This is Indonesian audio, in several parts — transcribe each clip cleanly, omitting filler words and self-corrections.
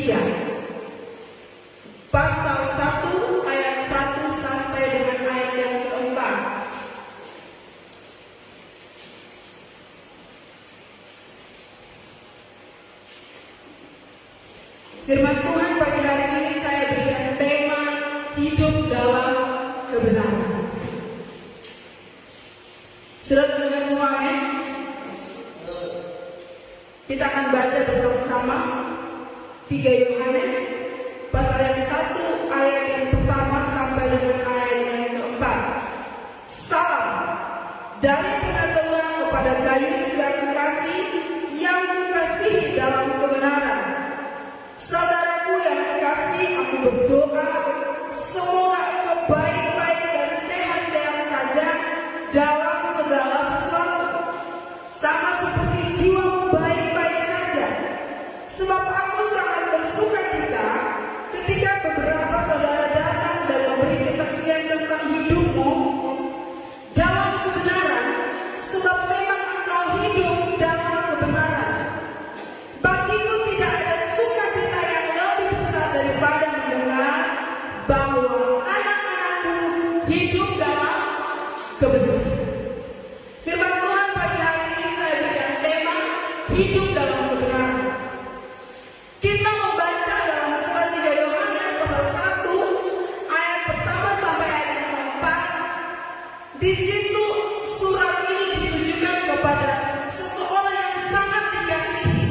3. Pasal 1 ayat 1 sampai dengan ayat yang keempat. Firman Tuhan pagi hari ini saya berikan tema hidup dalam kebenaran. Sudah terdengar semua ya? Kita akan baca bersama-sama 3 Yohanes pasal yang 1 ayat yang pertama sampai dengan ayat yang keempat. Salam dari pengetahuan kepada Gaius yang kekasih, yang kekasihi dalam kebenaran. Saudaraku yang kekasih, aku berdoa semoga engkau baik-baik dan sehat-sehat saja dalam segala sesuatu, sama seperti jiwamu baik-baik saja. Sebab aku sangat bersuka cita ketika beberapa saudara datang dan memberi kesaksian tentang hidupmu dalam kebenaran, sebab memang engkau hidup dalam kebenaran. Bagiku tidak ada sukacita yang lebih besar daripada mendengar bahwa anak-anakku hidup dalam kebenaran. Firman Tuhan pagi hari ini saya berikan tema hidup dalam kebenaran. Kita membaca dalam surat 3 Yohanes pasal 1 ayat pertama sampai ayat yang keempat. Di situ surat ini ditujukan kepada seseorang yang sangat dikasihi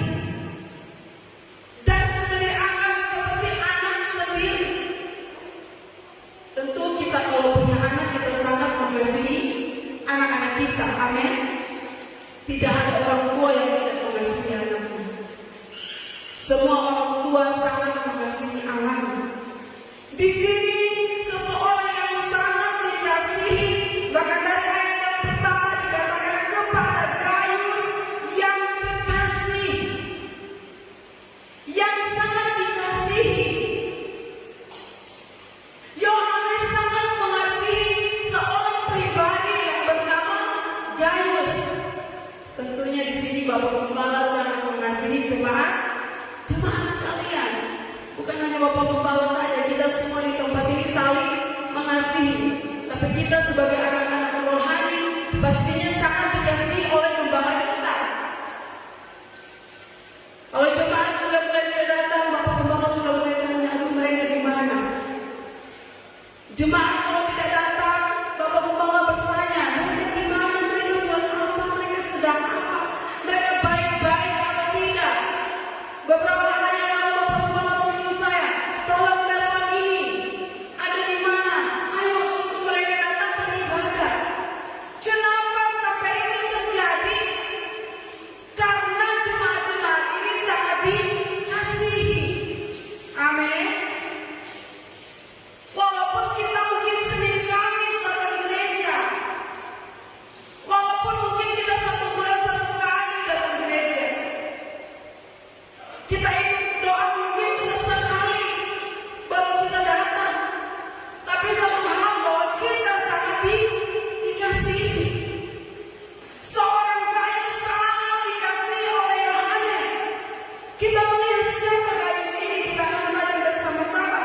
dan akan seperti anak sendiri. Tentu kita kalau punya anak, kita sangat mengasihi anak-anak kita. Amin. Tidak ada orang tua yang tidak mengasihi anaknya. Semua orang tua sangat mengasihi anaknya. Di sini seseorang yang sangat dikasihi, bahkan dari ayat yang pertama dikatakan kepada Gaius yang kekasih, yang sangat dikasihi. Yohanes sangat mengasihi seorang pribadi yang bernama Gaius. Tentunya di sini Bapak Gembala sangat mengasihi jemaat sekalian. Bukan hanya Bapak Gembala saja, kita semua di tempat ini saling mengasihi. Tapi kita sebagai anak-anak rohani pastinya sangat dikasihi oleh gembala kita. Kalau jemaat sudah mulai tidak datang, Bapak Gembala sudah mulai tanya, aduh mereka di mana? Jemaat kalau tidak datang, Bapak Gembala bertanya, mereka di mana? Mereka buat apa? Mereka sedang apa? Mereka baik-baik atau tidak? Beberapa hari yang lalu Bapak Gembala menyuruh saya, tolong telepon ini, ada di mana? Ayo suruh mereka datang beribadah. Kenapa sampai ini terjadi? Karena jemaat-jemaat ini sangat dikasihi. Amin. Walaupun kita mungkin Senin Kamis datang gereja, walaupun mungkin kita 1 bulan 1 kali datang gereja, kita ikut doa mungkin sesekali baru kita datang. Tapi satu hal bahwa kita sangat dikasihi. Seorang Gaius sangat dikasihi oleh Yohanes. Kita melihat siapa Gaius ini, kita akan belajar bersama-sama.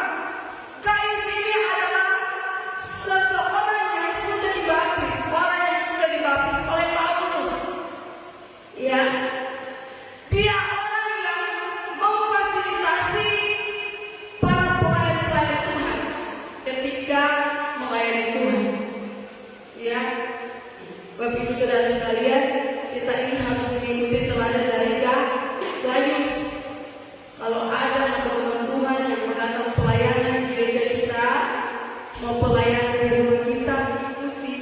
Gaius ini adalah seseorang yang sudah dibaptis, orang yang sudah dibaptis oleh Paulus. Ya, dia orang yang memfasilitasi para pelayan-pelayan Tuhan ketika melayani Tuhan. Ya, Bapak Ibu Saudara sekalian, kita ini harus mengikuti teladan dari Gaius. Kalau ada hamba Tuhan yang mendatang pelayanan di gereja kita, mau pelayanan di rumah kita, ikuti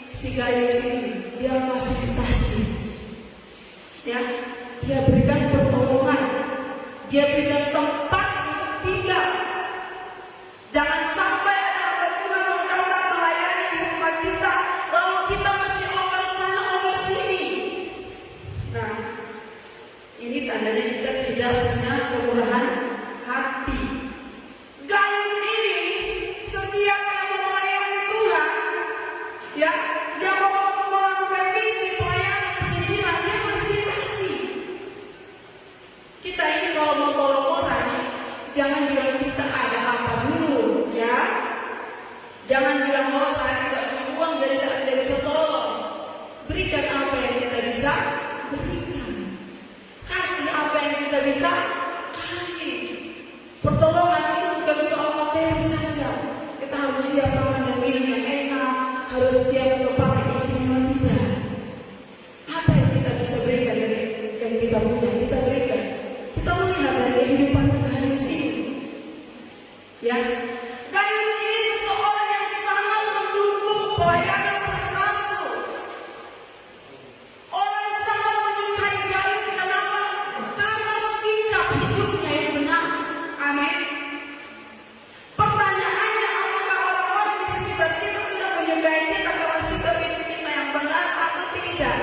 si Gaius ini. Dia fasilitasi, ya, dia berikan pertolongan, dia berikan tempat untuk tinggal. Jangan sampai ada hamba Tuhan mau datang melayani di rumah kita, lalu kita masih over sana over sini. Nah, ini tandanya kita tidak punya kemurahan hati. Gaius ini setiap yang melayani Tuhan, ya, yang mau melakukan misi pelayanan penginjilan, dia fasilitasi. Berikan apa yang kita bisa berikan. Kasih apa yang kita bisa kasih. Pertolongan itu bukan soal materi saja. Kita harus siap makan dan minum yang enak, harus siap berpakai istimewa, tidak. Apa yang kita bisa berikan dari yang kita punya, kita berikan. Kita melihat dari kehidupan Gaius ini. Ya, Gaius ini seseorang yang sangat mendukung pelayanan para rasul. Orang sangat menyukai Gaius. Kenapa? Karena sikap hidupnya yang benar. Amin. Pertanyaannya, apakah orang-orang di sekitar kita sudah menyukai kita karena sikap hidup kita yang benar atau tidak?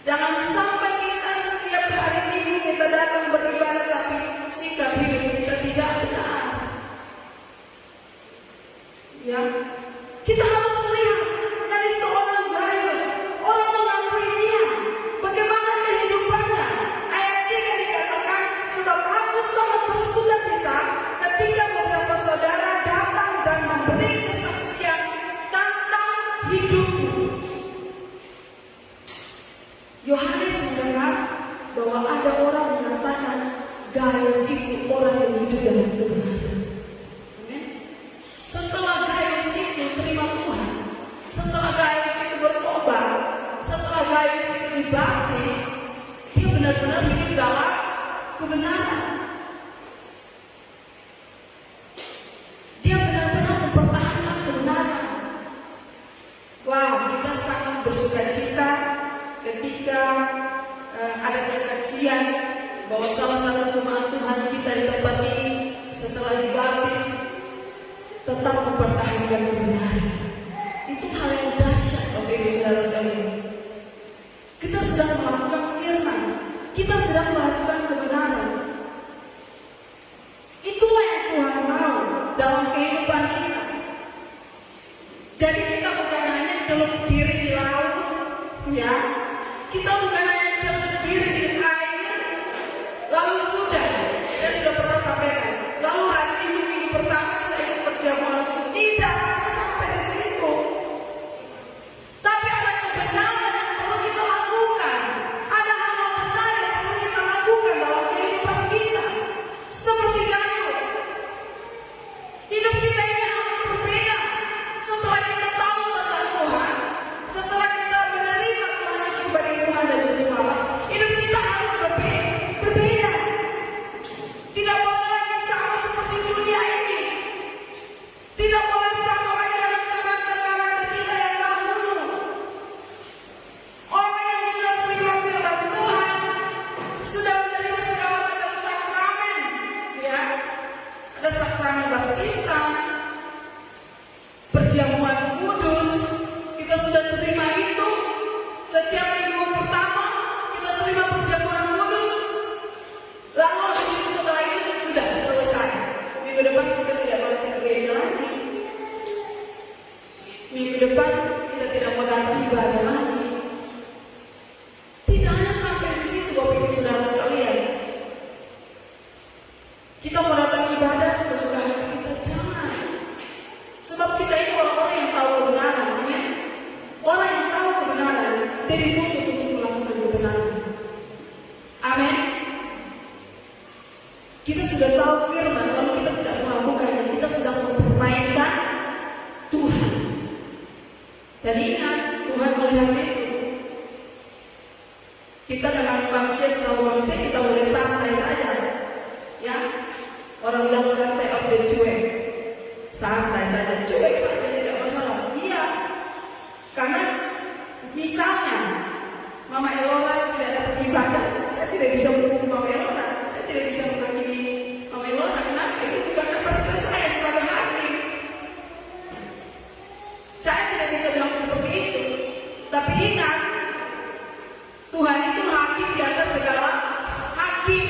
Jangan sampai kita setiap hari Minggu kita datang beribadah tapi sikap hidup kita tidak benar. Ya, kita harus melihat dari seorang Gaius, orang mengakui dia, bagaimana kehidupannya. Ayat 3 dikatakan, sebab aku sangat bersukacita ketika beberapa saudara datang dan memberi kesaksian tentang hidupku. Yohanes mendengar bahwa ada orang mengatakan Gaius itu orang yang hidup dalam kebenaran. Amin. Setelah Gaius itu terima Tuhan, setelah Gaius itu bertobat, setelah Gaius itu dibaptis, dia benar-benar hidup dalam kebenaran. Dia benar-benar mempertahankan kebenaran. Wah, kita sangat bersukacita ketika ada kesaksian bahwa salah satu jemaat Tuhan kita di tempat ini setelah dibaptis tetap mempertahankan kebenaran. Itu hal yang dahsyat, Bapak Ibu Saudara sekalian. Kita sedang melakukan firman, kita sedang melakukan kebenaran. Itulah yang Tuhan mau dalam kehidupan kita. Jadi kita bukan hanya celup diri di laut, ya. Kita bukan hanya celup diri di air, lalu sudah. Saya sudah pernah sampaikan. Lalu hari ini minggu pertama kita ikut perjamuan kudus. Tidak sampai di situ. Tapi ada kebenaran yang perlu kita lakukan. Ada hal-hal benar yang perlu kita lakukan dalam kehidupan kita. Seperti Gaius. Hidup kita ini harus berbeda. Setelah kita tahu tentang Tuhan, setelah kita menerima Tuhan Yesus sebagai Tuhan dan Juru Selamat, hidup kita harus berbeda. Tidak boleh lagi sama seperti dunia ini. Tidak boleh sama lagi dengan karakter-karakter kita yang dahulu. Orang yang sudah terima firman Tuhan, sudah menerima segala macam sakramen, ya. Ada sakramen baptisan, perjamuan kudus, kita sudah terima itu. Setiap minggu pertama kita terima perjamuan kudus. Lalu habis itu setelah itu sudah selesai. Minggu depan kita tidak balik ke gereja lagi. Minggu depan kita tidak mau datang ibadah lagi. Tidak hanya sampai di situ, Bapak Ibu Saudara sekalian. Kita mau datang ibadah suka-suka hati kita, jangan. Sebab kita ini orang-orang yang tahu kebenaran, amin. Orang yang tahu kebenaran, dia dituntut untuk melakukan kebenaran. Amin. Kita sudah tahu firman, kalau kita tidak melakukannya, kita sedang mempermainkan Tuhan. Dan ingat, Tuhan melihat itu. Kita dengan manusia sesama manusia, kita boleh santai saja. Ya, orang bilang santai of the cuek. Santai saja, cuek saja, tidak masalah. Iya, karena misalnya Mama Elora tidak dapat ibadah, saya tidak bisa mendukung Mama Elora, saya tidak bisa mewakili Mama Elora. Kenapa? Itu bukan kapasitas saya sebagai hakim. Saya tidak bisa bilang seperti itu. Tapi ingat, Tuhan itu hakim di atas segala hakim.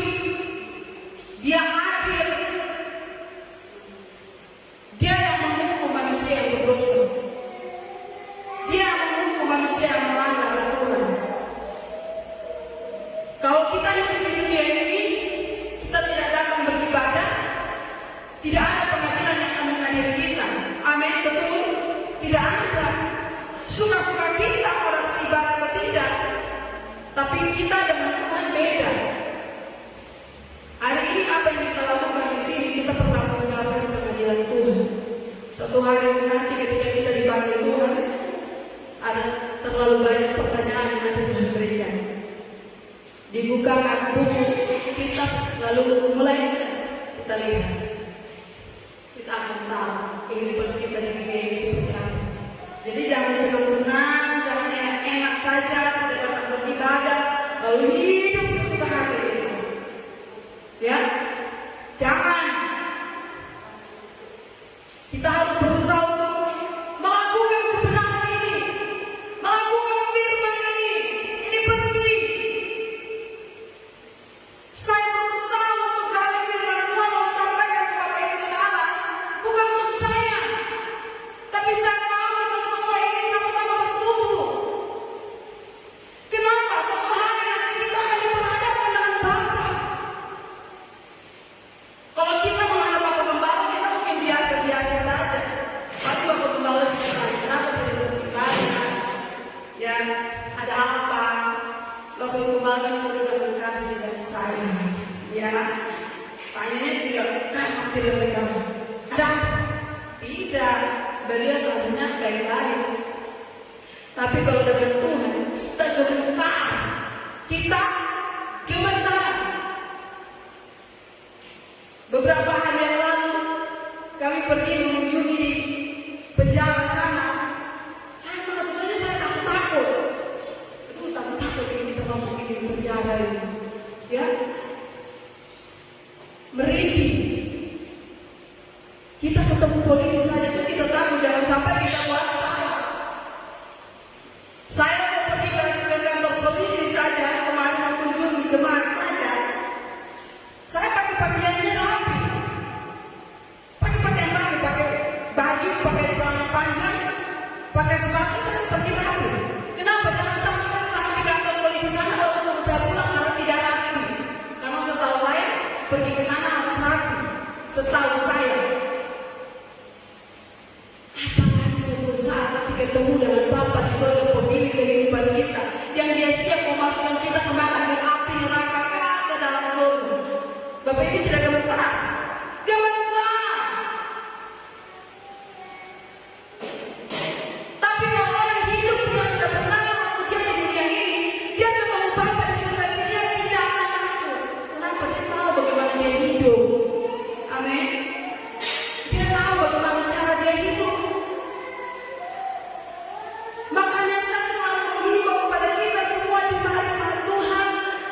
Dia adil. Dia yang menghukum manusia yang berdosa. Dia yang menghukum manusia yang melanggar aturan. Kalau kita hidup di dunia ini, kita tidak datang beribadah, tidak ada pengadilan yang akan mengadili kita. Amin, betul? Tidak ada. Suka-suka kita orang ibadah atau tidak, tapi kita dengan Tuhan beda. Hari ini apa yang kita lakukan di sini, kita bertanggung jawab di pengadilan Tuhan. Suatu hari nanti ketika kita dipanggil Tuhan, ada terlalu banyak pertanyaan yang akan Tuhan berikan. Dibukakan buku kitab, lalu mulai kita lihat. Kita akan tahu kehidupan kita di dunia ini seperti apa. Jadi jangan senang-senang, jangan enak-enak saja, tidak datang beribadah, lalu hidup sesuka hati kita. Ya, jangan. Kita harus berusaha untuk melakukan kebenaran ini, melakukan firman ini. Ini penting. Saya berusaha untuk gali firman Tuhan mau sampaikan ke Bapak Ibu Saudara, bukan untuk saya, tapi saya mau kita semua ini sama-sama bertumbuh. Kenapa? Suatu hari nanti kita akan diperhadapkan dengan Bapa. Kalau kita menghadap Bapak Gembala, kita mungkin biasa-biasa saja. Tapi Bapak Gembala cerita, kenapa tidak beribadah? Ya, ada apa? Bapak Gembala kan tidak berkasih dan sayang. Ya, tanyanya tidak, kenapa tidak pegang? Ada apa? Tidak, beliau tanya baik-baik. Tapi kalau dengan Tuhan, kita gemetar. Kita gemetar. Beberapa hari yang lalu kami pergi mengunjungi di penjara sana. Saya masuk aja saya takut. Aduh, takut ini kita masuk di penjara ini. Ya, merinding. Kita ketemu polisi saja tuh kita takut, jangan sampai kita buat salah. Saya mau pergi ke kantor polisi saja kemarin mengunjungi jemaat saja. Saya pakai pakaiannya rapi, pakai pakaian rapi, pakai baju, pakai celana panjang, pakai sepatu, saya pergi rapi. Kenapa? Jangan sampai di kantor polisi sana kalau suruh saya pulang karena tidak rapi. Karena setahu saya pergi ke sana harus rapi. Setahu saya. Apalagi suatu saat nanti ketemu dengan Bapa di surga, pemilik kehidupan kita, yang Dia siap memasukkan kita kemakan ke api neraka ke dalam surga. Bapak ini tidak gemetar. Gemetar. Tapi kalau orang hidup dia sudah pernah waktu dia di dunia ini, dia ketemu Bapa di surga, dia tidak akan takut. Kenapa? Dia tahu bagaimana dia hidup. Amin. Dia tahu bagaimana cara dia hidup. Makanya saya selalu menghimbau kepada kita semua jemaat-jemaat Tuhan,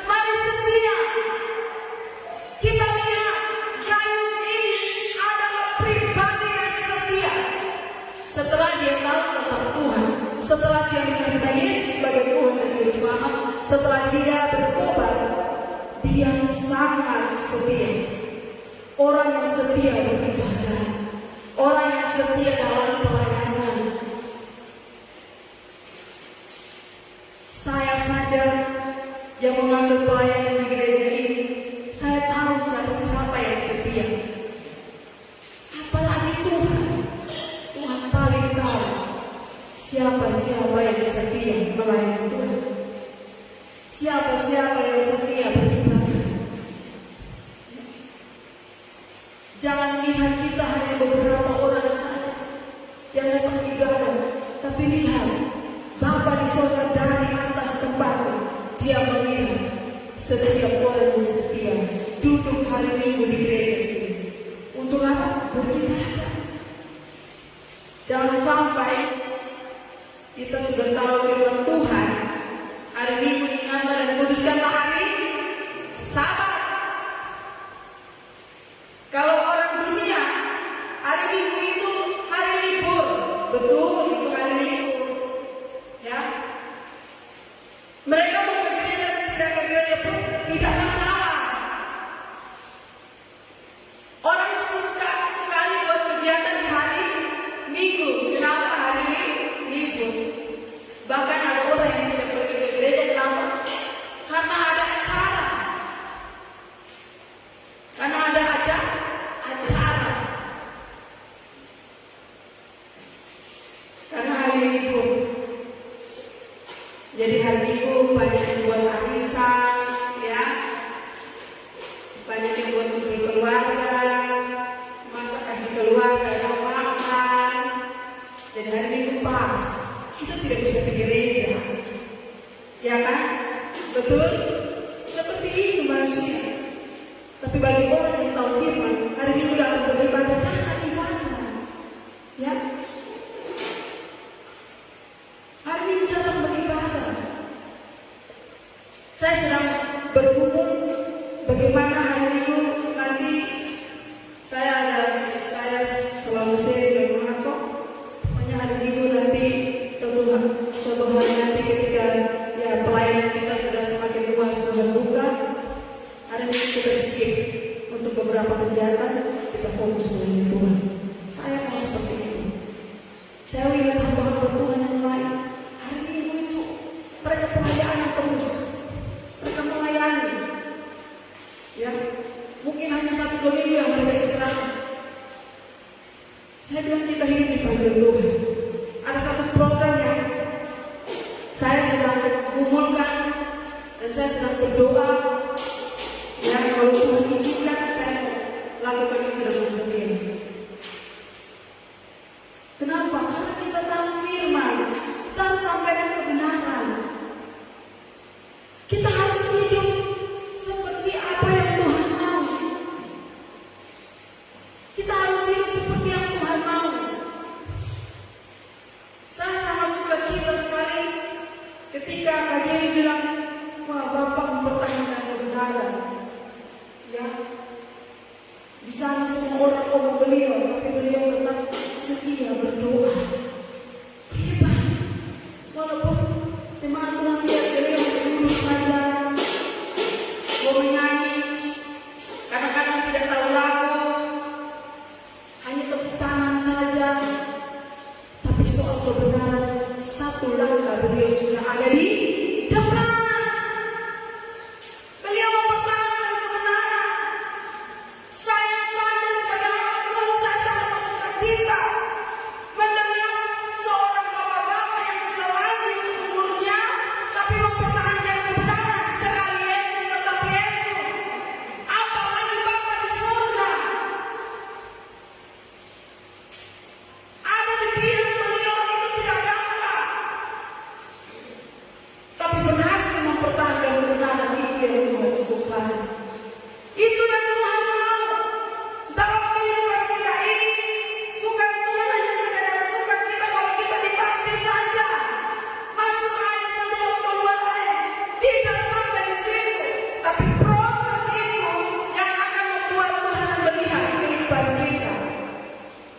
mari setia. Kita lihat Gaius ini adalah pribadi yang setia. Setelah dia tahu tentang Tuhan, setelah dia menerima Yesus sebagai Tuhan dan Juru Selamat, setelah dia bertobat, dia sangat setia. Orang yang setia beribadah, orang yang setia dalam pelayanan. Saya saja yang mengambil pelayanan di gereja ini, saya tahu siapa yang setia. Apalagi Tuhan. Tuhan paling tahu siapa yang setia melayani Tuhan. Siapa yang setia beribadah. Jangan lihat kita hanya beberapa orang saja yang datang ibadah, tapi lihat Bapa di surga dari atas tempat Dia melihat setiap orang yang setia duduk hari Minggu di gereja sini. Untuk apa? Beribadah. Jangan sampai kita sudah tahu firman Tuhan, hari Minggu diingatkan dan kuduskanlah hari Sabat. Kalau orang dunia hari Minggu itu hari libur, betul itu hari libur. Ya, mereka mau ke gereja tidak ke gereja pun tidak masalah. Orang suka sekali buat kegiatan di hari Minggu. Kenapa hari ini libur? Bahkan ada orang yang tidak pergi ke gereja, kenapa? Karena ada seperti gereja. Ya kan? Betul? Seperti itu manusia. Tapi bagi orang yang tahu firman, hari Minggu dalam beribadah karena ibadah. Ya. Hari Minggu datang beribadah. Saya sedang bergumul bagaimana hari Minggu nanti saya selalu share dengan kok. Pokoknya hari Minggu nanti suatu hari nanti ketika ya pelayanan kita sudah semakin luas sudah buka, hari Minggu kita skip untuk beberapa kegiatan, kita fokus melayani Tuhan. Saya mau seperti itu. Saya lihat hamba-hamba Tuhan yang lain, hari Minggu itu mereka pelayanan terus, mereka melayani. Ya, mungkin hanya 1-2 minggu yang mereka istirahat. Saya bilang kita hidup di panggilan Tuhan. Ada satu program yang saya sedang gumulkan dan saya sedang berdoa. Ya, kalau Tuhan izinkan saya lakukan itu dengan sendiri. Kenapa? Karena kita tahu firman, kita harus sampaikan kebenaran. Kita harus hidup seperti apa yang Tuhan mau. Kita harus hidup seperti yang Tuhan mau. Saya sangat suka cita sekali ketika Kak Jerry bilang, wah Bapak mempertahankan kebenaran. Ya, di sana semua orang ngomong beliau, tapi beliau tetap setia berdoa. Hebat. Walaupun jemaat Tuhan lihat beliau dulu saja mau menyanyi, kadang-kadang tidak tahu lagu, hanya tepuk tangan saja. Tapi soal kebenaran, satu langkah beliau sudah ada di depan. Beliau mempertahankan kebenaran. Saya saja sebagai orang tua, saya sangat bersuka cita mendengar seorang bapak-bapak yang sudah lanjut umurnya, tapi mempertahankan kebenaran. Sekali Yesus tetap Yesus. Apalagi Bapak di surga. Ada di pihak beliau itu tidak gampang, tapi berhasil mempertahankan kebenaran. Itu yang Tuhan sukai. Itu yang Tuhan mau dalam kehidupan kita ini. Bukan Tuhan hanya sekedar suka kita kalau kita dibaptis saja, masuk air saja keluar air, tidak sampai di situ. Tapi proses itu yang akan membuat Tuhan melihat kehidupan kita.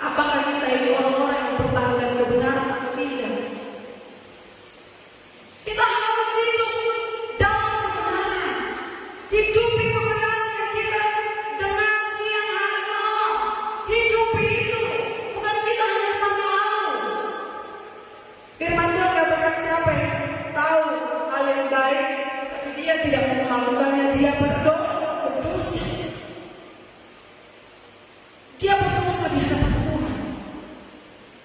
Apakah kita ini orang-orang yang mempertahankan kebenaran atau tidak? Kita harus hidup dalam kebenaran. Hidupi kebenaran yang kita dengar siang hari malam. Hidupi itu. Bukan kita hanya sambil lalu. Firman Tuhan katakan siapa yang tahu hal yang baik, tapi dia tidak melakukannya, dia berdosa. Dia berdosa di hadapan Tuhan.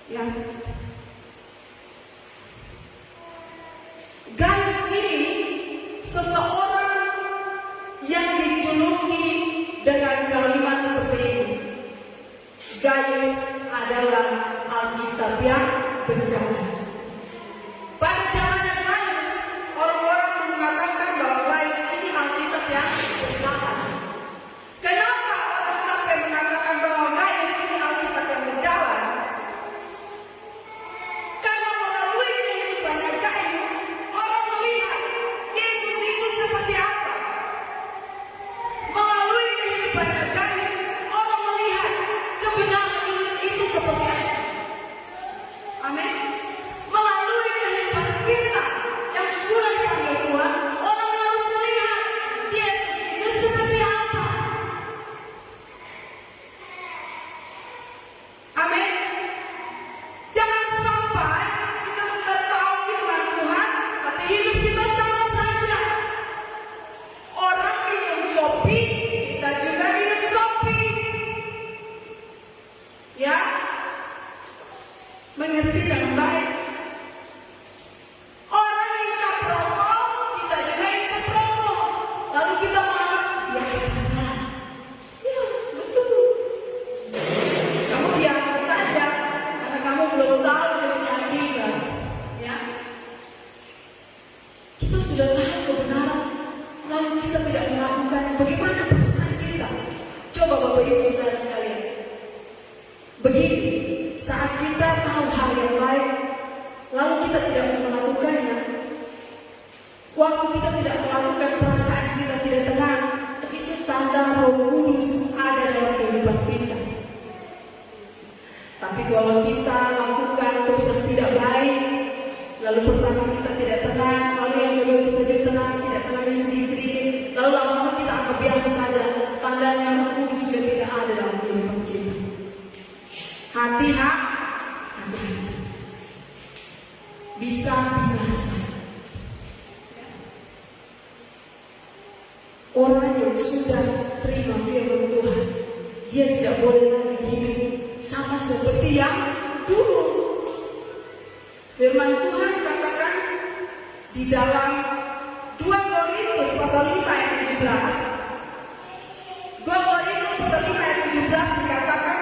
Ya. Gaius ini seseorang yang dijuluki dengan kalimat seperti ini. Gaius adalah Alkitab yang berjalan. Pada zamannya Gaius, orang-orang mengatakan bahwa Gaius ini Alkitab yang berjalan. Kenapa orang sampai mengatakan bahwa Gaius ini Alkitab yang berjalan? Karena melalui kehidupannya Gaius, orang melihat Yesus itu seperti apa. Melalui kehidupannya Gaius, orang melihat kebenaran itu seperti apa. Amin. Melalui kehidupan kita yang sudah dipanggil Tuhan, orang harus melihat Yesus itu seperti apa. Amin. Jangan sampai kita sudah tahu firman Tuhan, tapi hidup kita sama saja. Orang minum sopi, kita juga minum sopi. Ya, mengerti dengan baik. Orang Ibu saudara sekalian. Begini, saat kita tahu hal yang baik, lalu kita tidak melakukannya, waktu kita tidak melakukan, perasaan kita tidak tenang, itu tanda Roh Kudus ada dalam kehidupan kita. Tapi kalau kita lakukan terus yang tidak baik, lalu pertama kita tidak tenang, lalu yang kedua kita juga tenang, tidak tenang sedikit-sedikit, lalu lama-lama kita anggap biasa saja, tandanya Roh Kudus sudah tidak ada dalam kehidupan kita. Hati-hati, bisa binasa. Orang yang sudah terima firman Tuhan, dia tidak boleh lagi hidup sama seperti yang dulu. Firman Tuhan katakan di dalam 2 Korintus pasal 5 ayat 17. 2 Korintus pasal 5 ayat 17 dikatakan,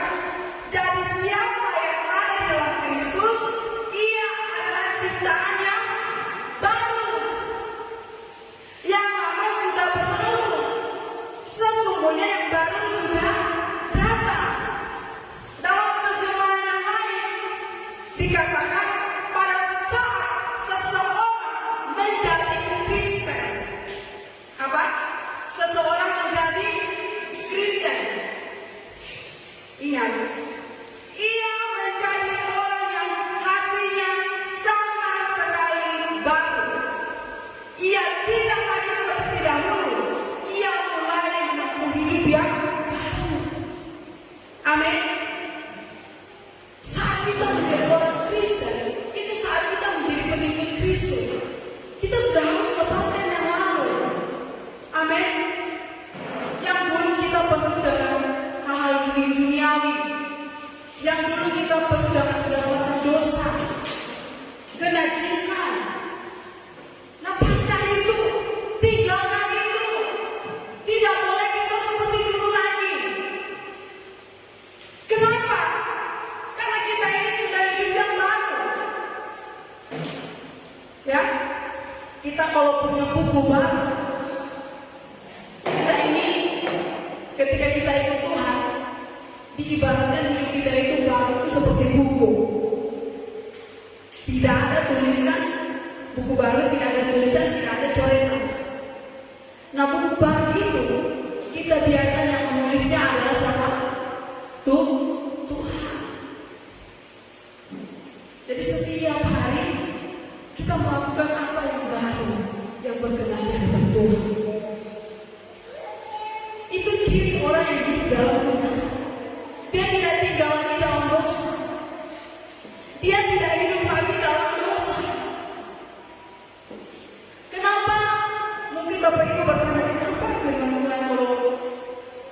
jadi siapa yang ada di dalam Kristus, ia adalah ciptaan yang baru. Yang lama sudah berlalu, sesungguhnya yang baru sudah datang. Dalam terjemahan yang lain dikatakan, pada saat seseorang menjadi Kristen, apa? Seseorang menjadi Kristen. Ingat, ia menjadi orang yang hatinya sama sekali baru. Ia tidak lagi seperti dahulu. Ia mulai menempuh hidup yang baru. Amin. Saat kita menjadi orang Kristen, itu saat kita menjadi pengikut Kristus. Kita sudah harus lepaskan yang lalu. Amin. Yang dulu kita penuh dengan hal-hal duniawi, yang dulu kita penuh dengan segala macam dosa, kenajisan. Lepaskan itu, tinggalkan itu. Tidak boleh kita seperti dulu lagi. Kenapa? Karena kita ini sudah hidup yang baru. Ya, kita kalau punya buku baru, kita ini ketika kita ikut Tuhan, diibaratkan hidup kita itu baru itu seperti buku. Tidak ada tulisan, buku baru tidak ada tulisan, tidak ada coretan. Nah, buku baru itu kita biarkan yang menulisnya adalah siapa? Tuhan. Jadi setiap hari kita melakukan apa yang baru, yang berkenan di hadapan Tuhan. Itu ciri orang yang hidup dalam benar. Dia tidak tinggal lagi dalam dosa. Dia tidak hidup lagi dalam dosa. Kenapa? Mungkin Bapak Ibu bertanya, kenapa firman Tuhan kalau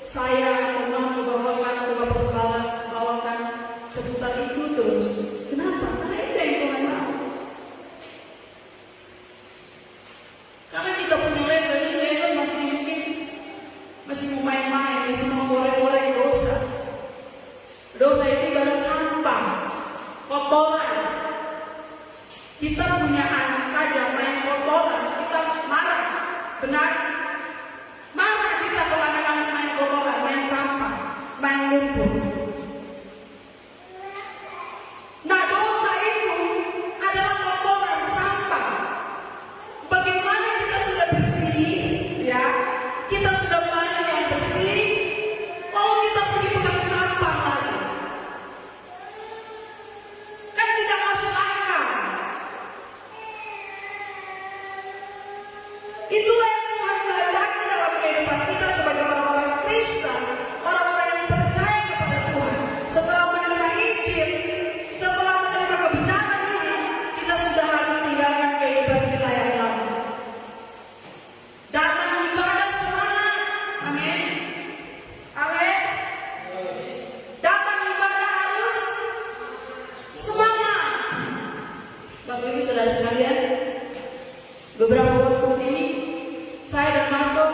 saya memang membawakan atau Bapak bawakan seputar itu terus? Kenapa? Karena itu yang Tuhan mau. Karena kita punya level masih mungkin masih mau main-main, masih mau goreng-goreng dosa. Dosa itu ibarat sampah, kotoran. Kita punya anak saja main kotoran, kita marah, benar? Marah kita kalau anak-anak main kotoran, main sampah, main lumpur. Nah, dosa itu adalah kotoran, sampah. Bagaimana kita sudah bersih, ya? Kita sudah main yang bersih, lalu kita pergi pegang sampah lagi. Kan tidak masuk akal. Itulah yang Tuhan kehendaki dalam kehidupan kita sebagai orang-orang Kristen, orang-orang yang percaya kepada Tuhan. Setelah menerima Injil, setelah menerima kebenaran ini, kita sudah harus tinggalkan kehidupan kita yang lama. Datang ibadah semangat, amin. Amin. Datang ibadah harus semangat. Bapak Ibu saudara sekalian, beberapa waktu ini saya dan Marco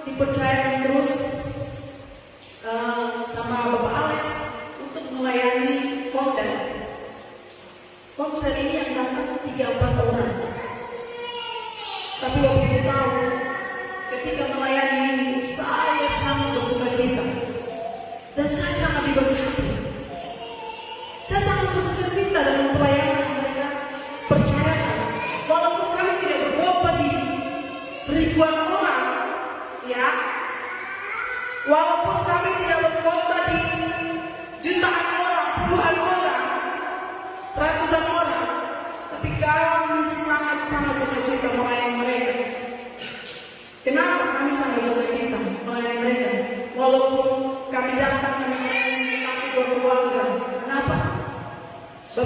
dipercayakan terus sama Bapak Alex untuk melayani konser. Konser ini yang datang 3-4 orang. Tapi Bapak Ibu tahu, ketika melayani ini saya sangat bersuka cita.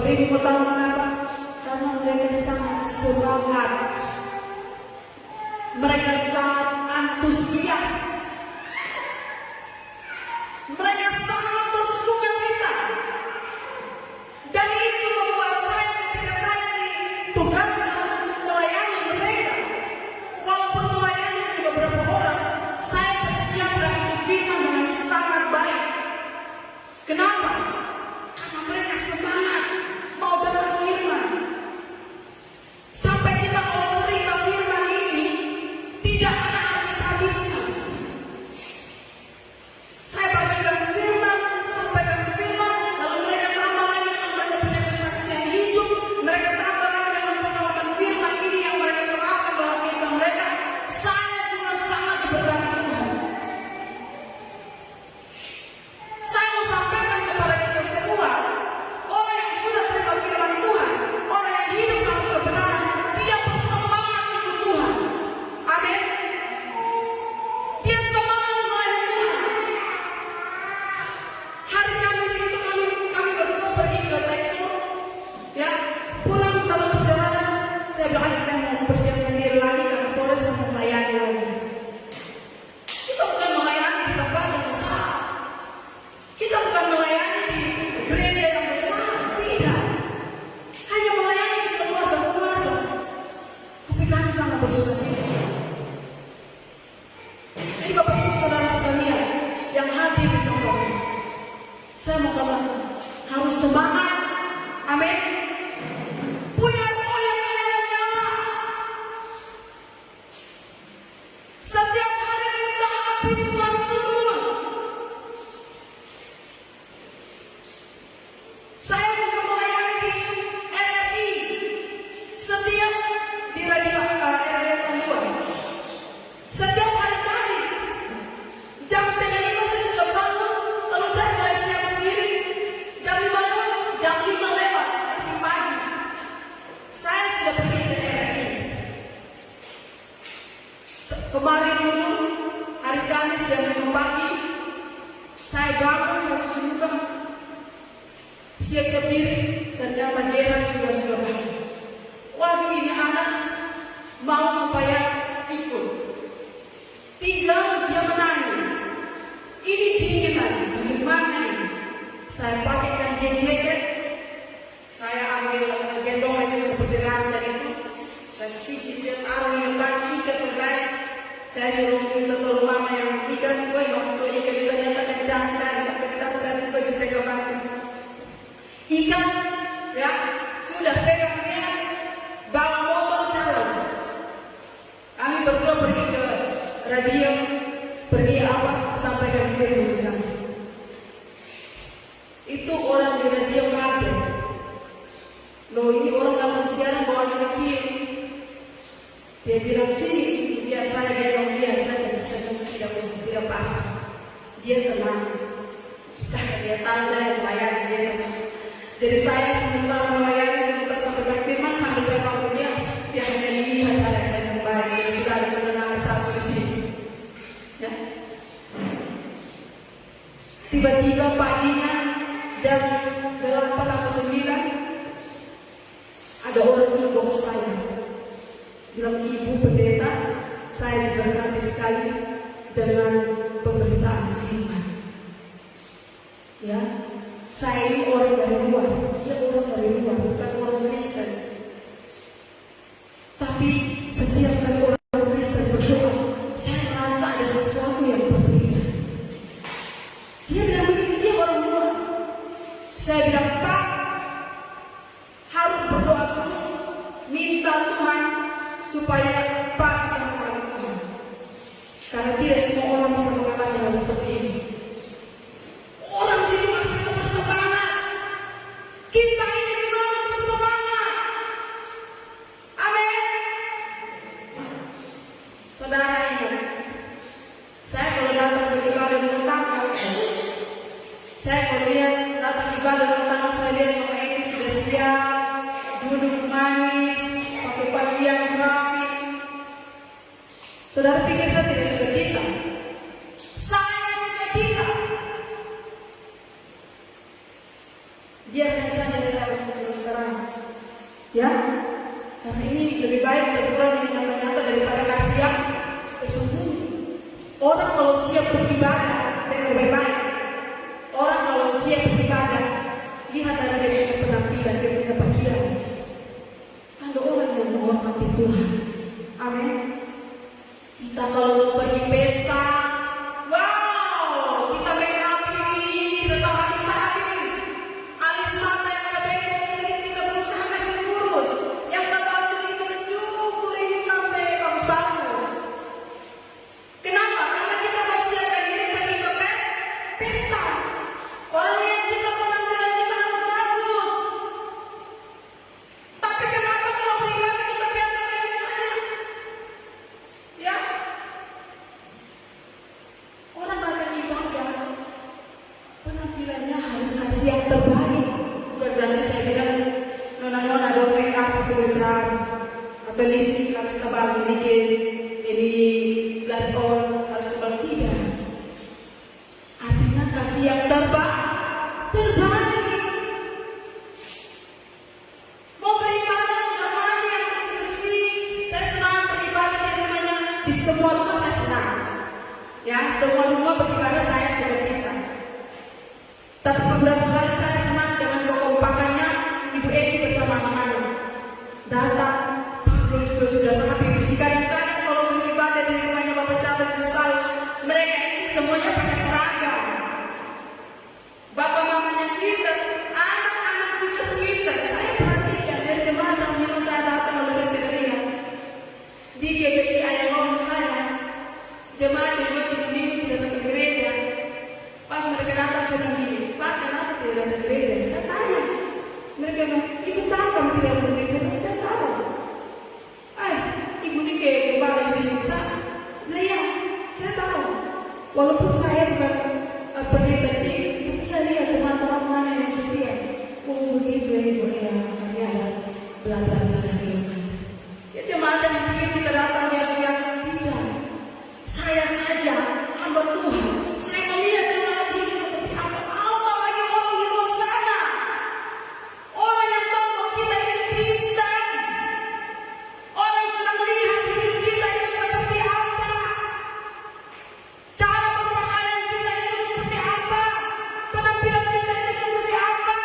Bapak Ibu mau tahu kenapa? Karena mereka sangat semangat. Mereka sangat antusias. Mereka sangat bersuka cita. Dan itu membuat saya ketika saya ditugaskan untuk melayani mereka, walaupun melayani beberapa orang, saya persiapkan untuk firman dengan sangat baik. Kenapa? Karena mereka semangat mau dapat firman. Sampai kita kalau cerita firman ini tidak ada habis-habisnya. Saya bagikan firman, sampaikan firman, lalu mereka tambah lagi dengan mereka punya kesaksian hidup, mereka tambah lagi dengan pengalaman firman ini yang mereka terapkan dalam kehidupan mereka. Saya juga sangat diberkati Tuhan. Saya mau sampaikan kepada kita semua, orang yang sudah terima firman Tuhan, orang yang hidup dalam kebenaran, dia bersemangat ikut Tuhan. Amin. Dia semangat melayani Tuhan. Hari Kamis itu kami berdua pergi ke Texas, ya, pulang dalam perjalanan saya bilang saya mau persiapkan diri lagi karena sore saya mau melayani lagi. Kita bukan melayani di tempat yang besar, kita bukan melayani di gereja yang besar, tidak. Hanya melayani di keluarga-keluarga, tapi kami sangat bersuka cita. Jadi Bapak Ibu Saudara sekalian yang hadir di tempat ini, saya mau katakan harus semangat, amin. Punya roh yang menyala-nyala. Setiap hari minta api Tuhan turun. Saya juga melayani di RRI, setiap di radio Tanjuan. Setiap hari Kamis, jam 4:30 saya sudah bangun, lalu saya mulai siap diri. Jam 5 lewat, masih pagi. Saya sudah pergi ke RRI. Kemarin dulu, hari Kamis jam 5 pagi, saya bangun, saya cuci muka, siap-siap diri, ternyata Gerard juga sudah bangun. Waduh, ini anak mau supaya ikut. Tinggal dia menangis. Ini dingin lagi, bagaimana ini? Saya pakaikan dia jaket, saya ambil gendong aja seperti rasa itu, saya sisir dia taruh di kaki, ikat terkait. Saya suruh minta tolong mama yang ikan, gue mau ikan itu ternyata kencang sekali, sampai satu saat itu bagi saya kembali. Ikan, ya, sudah pegang dia, bawa motor jalan. Kami berdua pergi ke radio, pergi apa, sampai ke video sana. Itu orang di radio kaget. Loh, ini orang datang siaran bawa anak kecil. Dia bilang sini, biar saya gendong dia saja, saya tidak apa. Dia tenang. Karena dia tahu saya melayani dia. Jadi saya sementara melayani, sementara sampaikan firman, sambil saya bangun dia hanya lihat saya kembali. Sudah ada pendengar satu di sini. Ya. Tiba-tiba paginya jam 8 atau 9 ada orang yang bawa saya bilang, Ibu Pendeta, saya diberkati sekali dengan pemberitaan firman. Ya, saya ini orang dari luar, dia orang dari luar, bukan orang Kristen. Tapi setiap kali orang Kristen berdoa, saya merasa ada sesuatu yang berbeda. Dia bilang begini, dia orang luar. Saya bilang, Pak, harus berdoa terus, minta Tuhan supaya Pak bisa mengalami Tuhan. Karena tidak semua orang bisa mengalami hal seperti ini. Orang di luar sana bersemangat, kita ini juga harus bersemangat. Amin. Saudara ingat, saya kalau datang ke ibadah rumah tangga, saya kalau lihat datang ibadah rumah tangga, saya lihat Mama Eni sudah siap, duduk manis, pakai pakaian rapi. Saudara pikir saya tidak suka cita? Saya suka cita. Biarkan saja saya terus lebih baik berkurang yang nyata-nyata daripada kasih yang tersembunyi. Orang kalau siap beribadah dengan baik-baik, orang kalau siap beribadah, lihat dari dia punya penampilan, dia punya pakaian. Ada orang yang menghormati Tuhan. Amin. Kita kalau pergi pesta, wow, kita make up ini tidak tahu habis-habis. Alis mata yang ada bengkok sedikit kita berusaha kasih lurus. Yang tebal sedikit kita cukur ini sampai bagus-bagus. Kenapa? Karena kita mempersiapkan diri pergi ke pesta. Orang lihat kita penampilan kita harus bagus. Tapi kenapa kalau beribadah kita biasa-biasa saja? Ya? Orang datang ibadah, penampilannya harus kasih yang terbaik. Bukan berarti saya bilang nona-nona dong make up satu jam atau lipstick harus tebal sedikit, ini blush on harus tebal, tidak. Artinya kasih yang terbaik. Mau beribadah sudah mandi yang bersih-bersih. Saya senang beribadah di rumahnya. Di semua rumah saya senang. Ya, semua rumah beribadah saya suka cita. Tapi beberapa kali saya senang dengan kekompakannya Ibu Edi bersama anak-anak. Datang, Pablo juga sudah rapi. Kadang-kadang kalau beribadah di rumahnya Bapak Charles besar, mereka ini semuanya pakai seragam. Bapak mamanya sweater, anak-anak juga sweater. Saya perhatikan dari jemaat yang memang saya datang lalu saya tidak lihat. Di GBI Ayalon saya, jemaat juga 3 minggu tidak datang ke gereja. Pas mereka datang saya bilang gini, Pak kenapa tidak datang ke gereja? Saya tanya. Mereka bilang, Ibu tahu kamu tidak datang ke gereja? Saya tahu. Ibu ini kayak gembala di sini. Saya tahu. Walaupun saya bukan pendeta di sini, tapi saya lihat teman-teman mana yang setia. Oh begitu ya Ibu, ya kami ada bla-bla-bla segala macam. Ya jemaat yang pikir kita datang biasa-biasa, tidak. Saya saja hamba Tuhan. Saya melihat jemaat ini seperti apa. Apalagi orang di luar sana. Orang yang tahu bahwa kita ini Kristen. Orang sedang lihat hidup kita ini seperti apa. Cara berpakaian kita ini seperti apa. Penampilan kita ini seperti apa.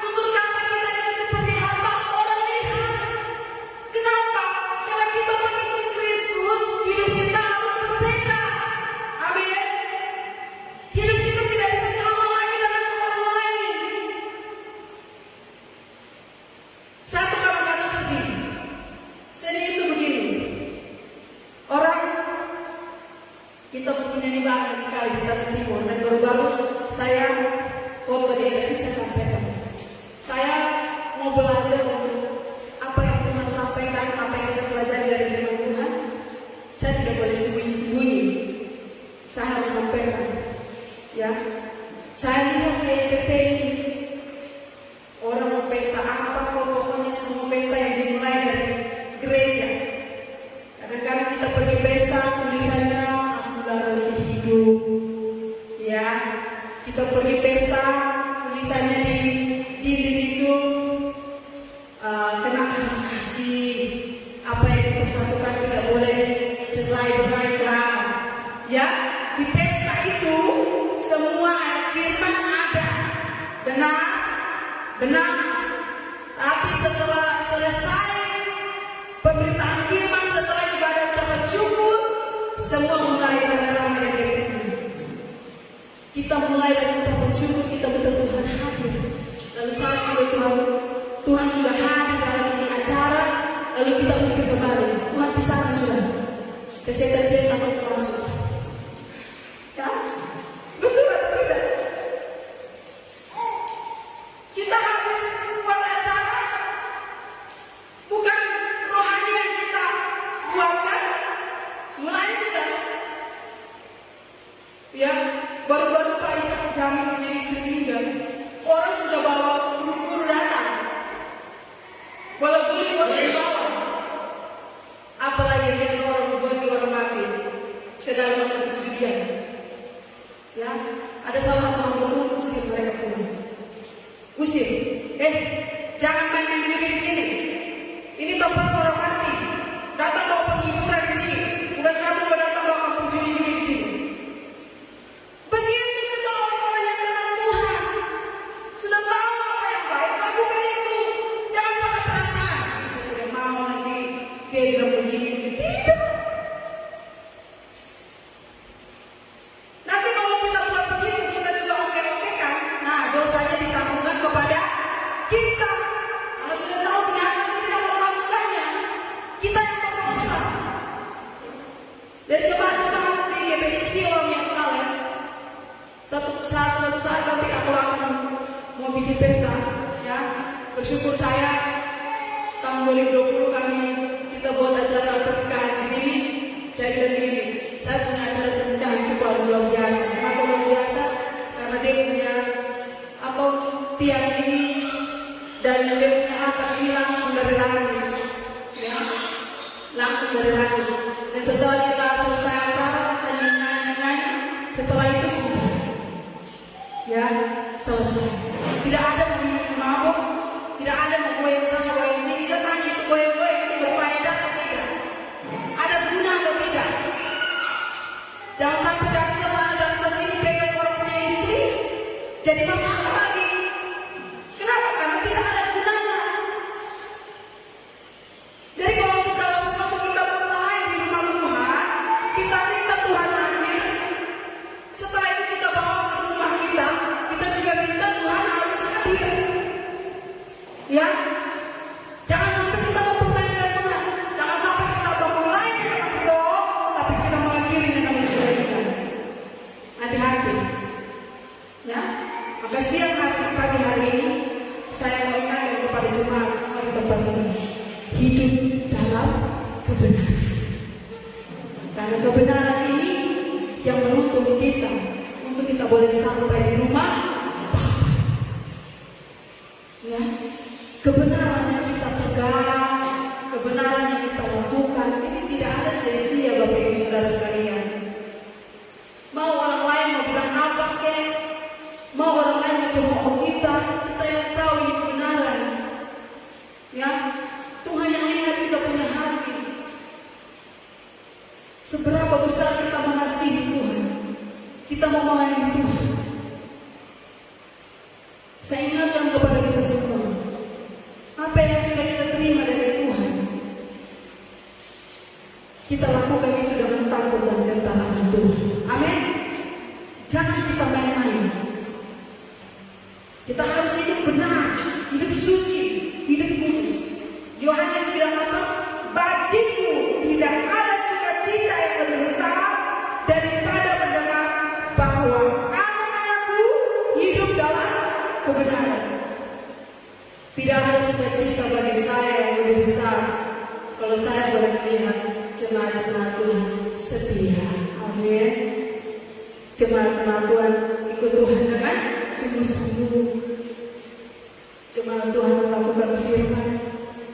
Tutur kata kita ini seperti apa. Orang lihat. Kenapa? Karena kita mengikut Kristus, hidup kita harus berbeda. Amin. Hidup kita tidak bisa sama lagi dengan orang lain. Satu kadang-kadang sedih. Sedih itu begini. Orang kita mempunyai banyak sekali di Tanah Timur dan baru-baru saya khotbah di RRI saya sampaikan. Saya mau belajar untuk apa yang Tuhan sampaikan, apa yang saya pelajari dari firman Tuhan. Saya tidak boleh sembunyi-sembunyi. Saya harus sampaikan. Ya, saya lihat di EPP ini orang mau pesta apa, pokoknya semua pesta yang dimulai dari gereja. Kadang-kadang kita pergi pesta tulisannya akulah roti hidup. Ya, kita pergi pesta tulisannya di dinding itu kenakalan kasih. Apa yang dipersatukan tidak boleh cerai-beraikan. Ya, di pesta itu semua firman ada. Benar. Tapi setelah selesai pemberitaan firman, setelah ibadah ucapan syukur, semua mulai ramai-ramai dan dipilih. Kita mulai dari ucapan syukur, kita minta Tuhan hadir. Lalu saat sudah Tuhan sudah hadir dalam ini acara, lalu kita mesti kembali. Tuhan pisahkan sudah. Kesetan-setan akan masuk. Ya? Betul atau tidak? Kita harus buat acara. Bukan rohani yang kita buatkan. Mulai sudah. Ya, baru-baru Pak Isa Jamin punya istri meninggal. Orang sudah bawa guru-guru datang. Bawa guru dibawa. Apalagi yang orang buat orang mati. Sedang macam perjudian. Ya, ada salah satu hamba Tuhan usir mereka pulang. Usir. Jangan main-main judi di sini. Ini tempat orang mati. bikin pesta, ya. Bersyukur saya tahun 2020 kita buat acara pernikahan di sini. Saya bilang begini, saya punya acara pernikahan itu paling luar biasa. Kenapa luar biasa? Karena dia punya tiang ini dan dia punya atap ini langsung dari langit, ya, langsung dari langit. Dan setelah kita selesai acara, kita nyanyi, setelah itu sudah, ya, selesai. Tidak ada memiliki mabuk, tidak ada goyang sana goyang sini. Kita tanya itu goyang-goyang itu berfaedah atau tidak? Ada guna atau tidak? Jangan sampai dansa sana dansa sini pegang orang punya istri jadi masalah lagi. Kenapa? Karena tidak ada gunanya. Jadi kalau segala sesuatu kita mulai di rumah Tuhan, kita minta Tuhan hadir. Setelah itu kita bawa ke rumah kita juga minta Tuhan harus hadir. Ya, jangan sampai kita mempermainkan Tuhan. Jangan sampai kita memulai dengan berdoa, tapi kita mengakhiri dengan menceritakan. Hati-hati. Ya, maka siang hari pagi hari ini saya mau ingatkan kepada jemaat semua di tempat ini, hidup dalam kebenaran. Karena kebenaran ini yang menuntun kita untuk kita boleh sampai di rumah Bapa. Ya, kebenaran yang kita pegang, kebenaran yang kita lakukan, ini tidak ada sia-sia Bapak Ibu Saudara sekalian. Mau orang lain mau bilang apa kek, mau orang lain mencemooh kita yang tahu ini kebenaran. Ya, Tuhan yang lihat kita punya hati. Seberapa besar kita mengasihi Tuhan, kita mau melayani Tuhan. Saya ingatkan kepada kita semua, apa yang sudah kita terima dari Tuhan, kita lakukan itu dengan takut dan ketaatan Tuhan. Amin. Jangan kita main-main. Kita harus hidup benar, hidup suci, hidup kudus. Yohanes bilang apa? Bagiku tidak ada sukacita yang lebih besar daripada mendengar bahwa anak-anakku hidup dalam kebenaran. Tidak ada sukacita bagi saya yang lebih besar kalau saya boleh melihat jemaat-jemaat Tuhan setia. Amin. Jemaat-jemaat Tuhan ikut Tuhan dengan sungguh-sungguh. Jemaat Tuhan melakukan firman,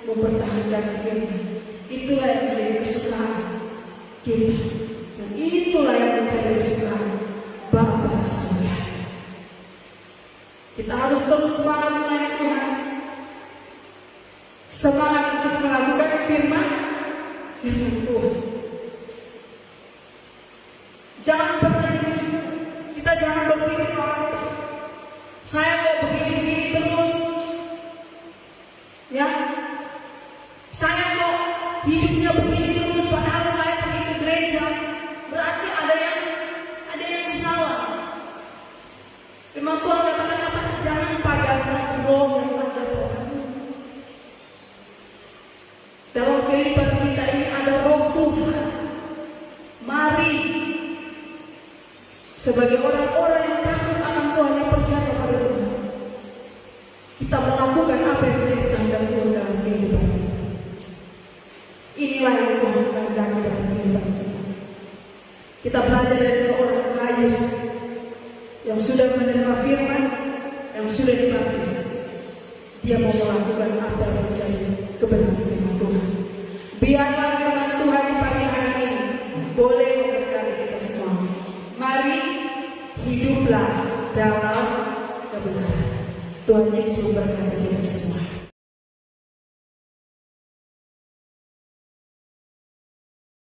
mempertahankan firman. Itulah yang menjadi kesukaan kita, dan itulah yang menjadi kesukaan Bapa di surga. Kita harus terus semangat melayani Tuhan, semangat untuk melakukan firman Tuhan. Jangan pernah jemu-jemu. Kita jangan berpikir kalau saya mau begini-begini terus, ya, saya mau hidupnya begini terus padahal saya pergi ke gereja. Berarti ada yang salah. Firman Tuhan katakan apa? Jangan padamkan roh yang ada padamu. Dalam kehidupan kita ini ada roh Tuhan. Mari sebagai orang-orang yang takut akan Tuhan, yang percaya pada Tuhan, kita melakukan apa yang menjadi kehendak Tuhan dalam kehidupan kita. Inilah yang Tuhan kehendaki dalam kehidupan kita. Kita belajar dari seorang Gayus yang sudah menerima firman, yang sudah dibaptis. Dia mau melakukan apa yang menjadi kebenaran firman Tuhan. Biarlah firman Tuhan di pagi hari ini boleh memberkati kita semua. Mari hiduplah dalam kebenaran. Tuhan Yesus memberkati.